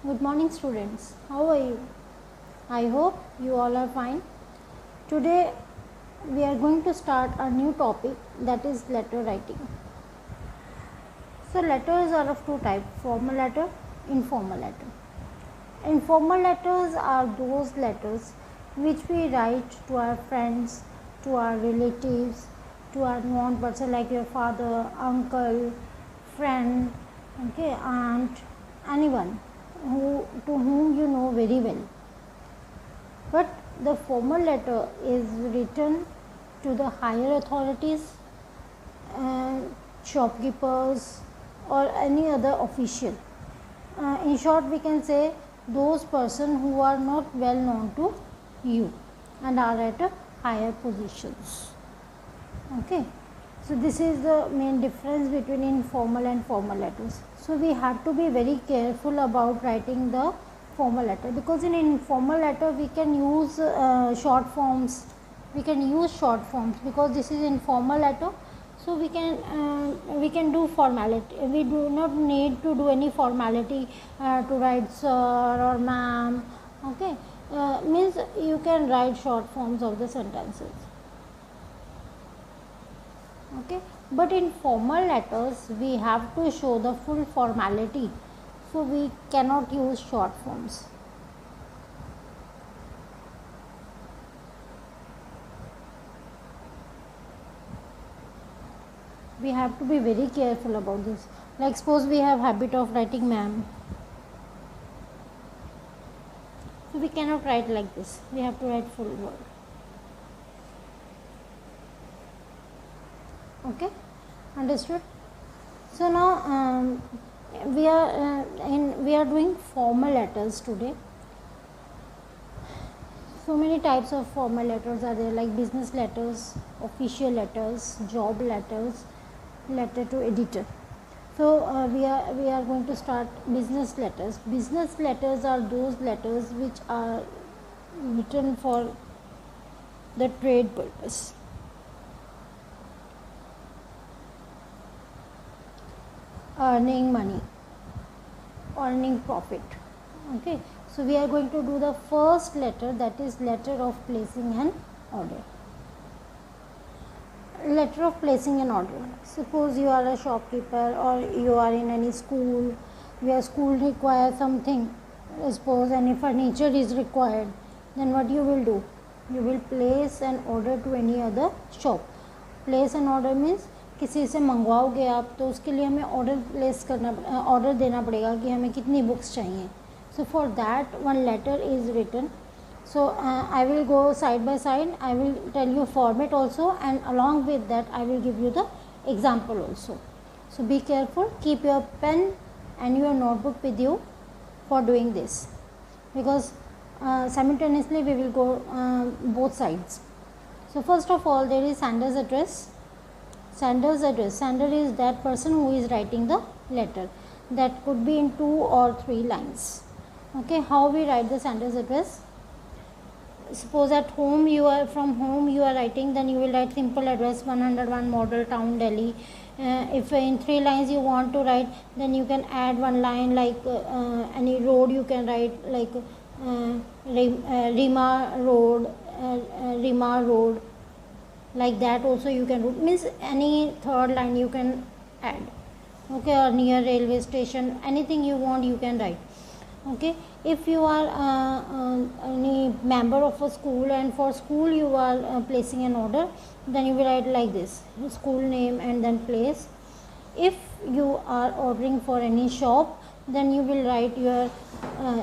Good morning, students. How are you? I hope you all are fine. Today we are going to start a new topic, that is letter writing. So letters are of two types, formal letter, informal letter. Informal letters are those letters which we write to our friends, to our relatives, to our known person like your father, uncle, friend, okay, aunt, anyone to whom you know very well. But the formal letter is written to the higher authorities, shopkeepers, or any other official. In short, we can say those persons who are not well known to you and are at a higher positions. Okay. So this is the main difference between informal and formal letters. So we have to be very careful about writing the formal letter, because in informal letter we can use short forms. We can use short forms because this is informal letter. So we can do formality. We do not need to do any formality to write sir or ma'am. Okay, means you can write short forms of the sentences. Okay, but in formal letters we have to show the full formality, so we cannot use short forms. We have to be very careful about this. Like suppose we have habit of writing ma'am, so we cannot write like this. We have to write full word. Okay, understood? So now we are doing formal letters today. So many types of formal letters are there, like business letters, official letters, job letters, letter to editor. So we are going to start business letters. Business letters are those letters which are written for the trade purpose. Earning money, earning profit. Okay, so we are going to do the first letter, that is letter of placing an order. Letter of placing an order. Suppose you are a shopkeeper or you are in any school where school requires something. Suppose any furniture is required, then what you will do? You will place an order to any other shop. Place an order means किसी से मंगवाओगे आप, तो उसके लिए हमें order देना पड़ेगा कि हमें कितनी बुक्स चाहिए. So for that one letter is written. So I will go side by side. I will tell you format also, and along with that I will give you the example also. So be careful. Keep your pen and your notebook with you for doing this, because simultaneously we will go both sides. So first of all, there is sender's address. Sender's address. Sender is that person who is writing the letter. That could be in 2 or 3 lines. Okay, how we write the sender's address? Suppose at home from home you are writing, then you will write simple address 101 Model Town, Delhi. If in 3 lines you want to write, then you can add one line like any road you can write, like Rima Road, like that also you can do. Means any third line you can add. Okay, or near railway station, anything you want you can write. Okay, if you are any member of a school and for school you are placing an order, then you will write like this: school name and then place. If you are ordering for any shop, then you will write your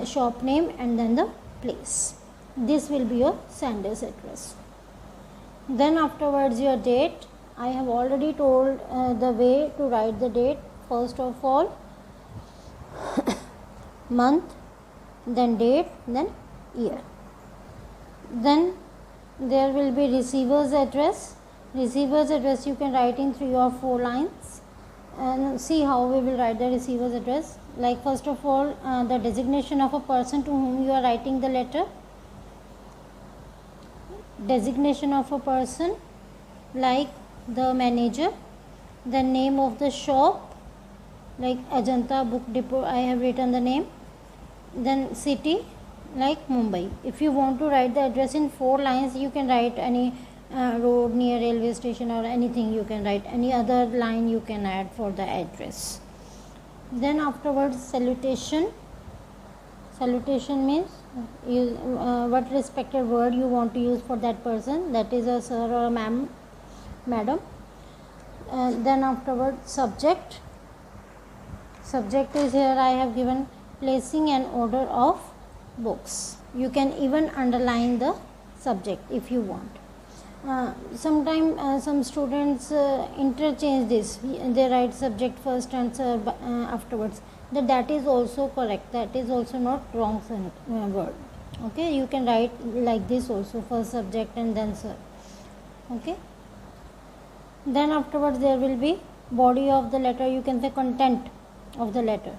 shop name and then the place. This will be your sender's address. Then afterwards your date. I have already told the way to write the date. First of all, month, then date, then year. Then there will be receiver's address. Receiver's address you can write in 3 or 4 lines, and see how we will write the receiver's address. Like first of all, the designation of a person to whom you are writing the letter. Designation of a person like the manager, the name of the shop, like Ajanta Book Depot, I have written the name. Then city, like Mumbai. If you want to write the address in 4 lines, you can write any road near railway station or anything. You can write any other line you can add for the address. Then afterwards, salutation. Salutation means what respected word you want to use for that person, that is a sir or a ma'am, madam. Then afterwards, subject. Subject is here I have given placing an order of books. You can even underline the subject if you want. Sometimes some students interchange this. They write subject first and sir afterwards. That is also correct. That is also not wrong word. Okay, you can write like this also, first subject and then sir. Okay. Then afterwards there will be body of the letter. You can say content of the letter.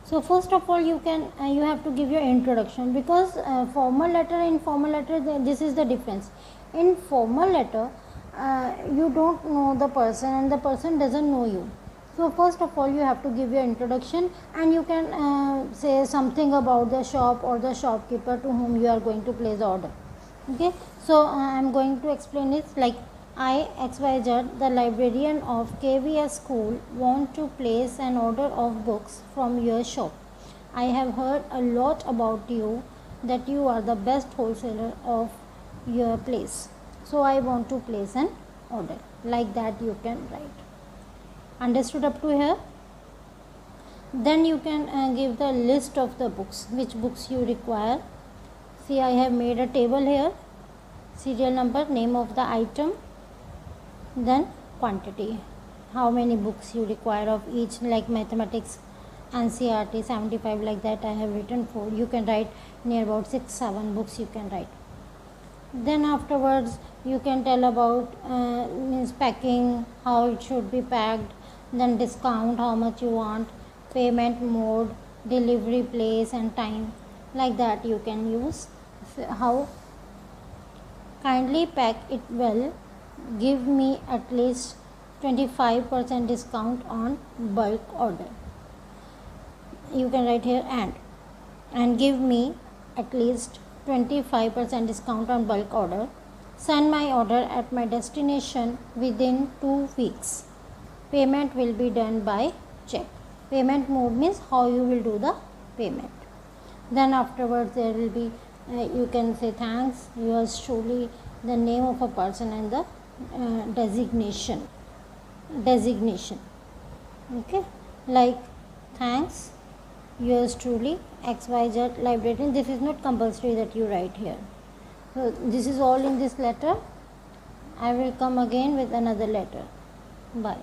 So first of all, you have to give your introduction, because formal letter and informal letter, this is the difference. In formal letter, you don't know the person and the person doesn't know you. So first of all, you have to give your introduction, and you can say something about the shop or the shopkeeper to whom you are going to place order. Okay, so I am going to explain it like, I, XYZ, the librarian of KVS school, want to place an order of books from your shop. I have heard a lot about you, that you are the best wholesaler of your place. So I want to place an order. Like that you can write. Understood up to here? Then you can give the list of the books, which books you require. See, I have made a table here. Serial number, name of the item, then quantity, how many books you require of each, like mathematics, NCERT 75, like that I have written 4. You can write near about 6-7 books you can write. Then afterwards you can tell about means packing, how it should be packed, then discount, how much you want, payment mode, delivery place and time, like that you can use. How, kindly pack it well, give me at least 25% discount on bulk order. You can write here and give me at least 25% discount on bulk order. Send my order at my destination within 2 weeks. Payment will be done by check. Payment mode means how you will do the payment. Then afterwards there will be you can say thanks, yours truly, the name of a person and the designation. Okay, like thanks, yours truly, XYZ librarian. This is not compulsory that you write here. So this is all in this letter. I will come again with another letter. Bye.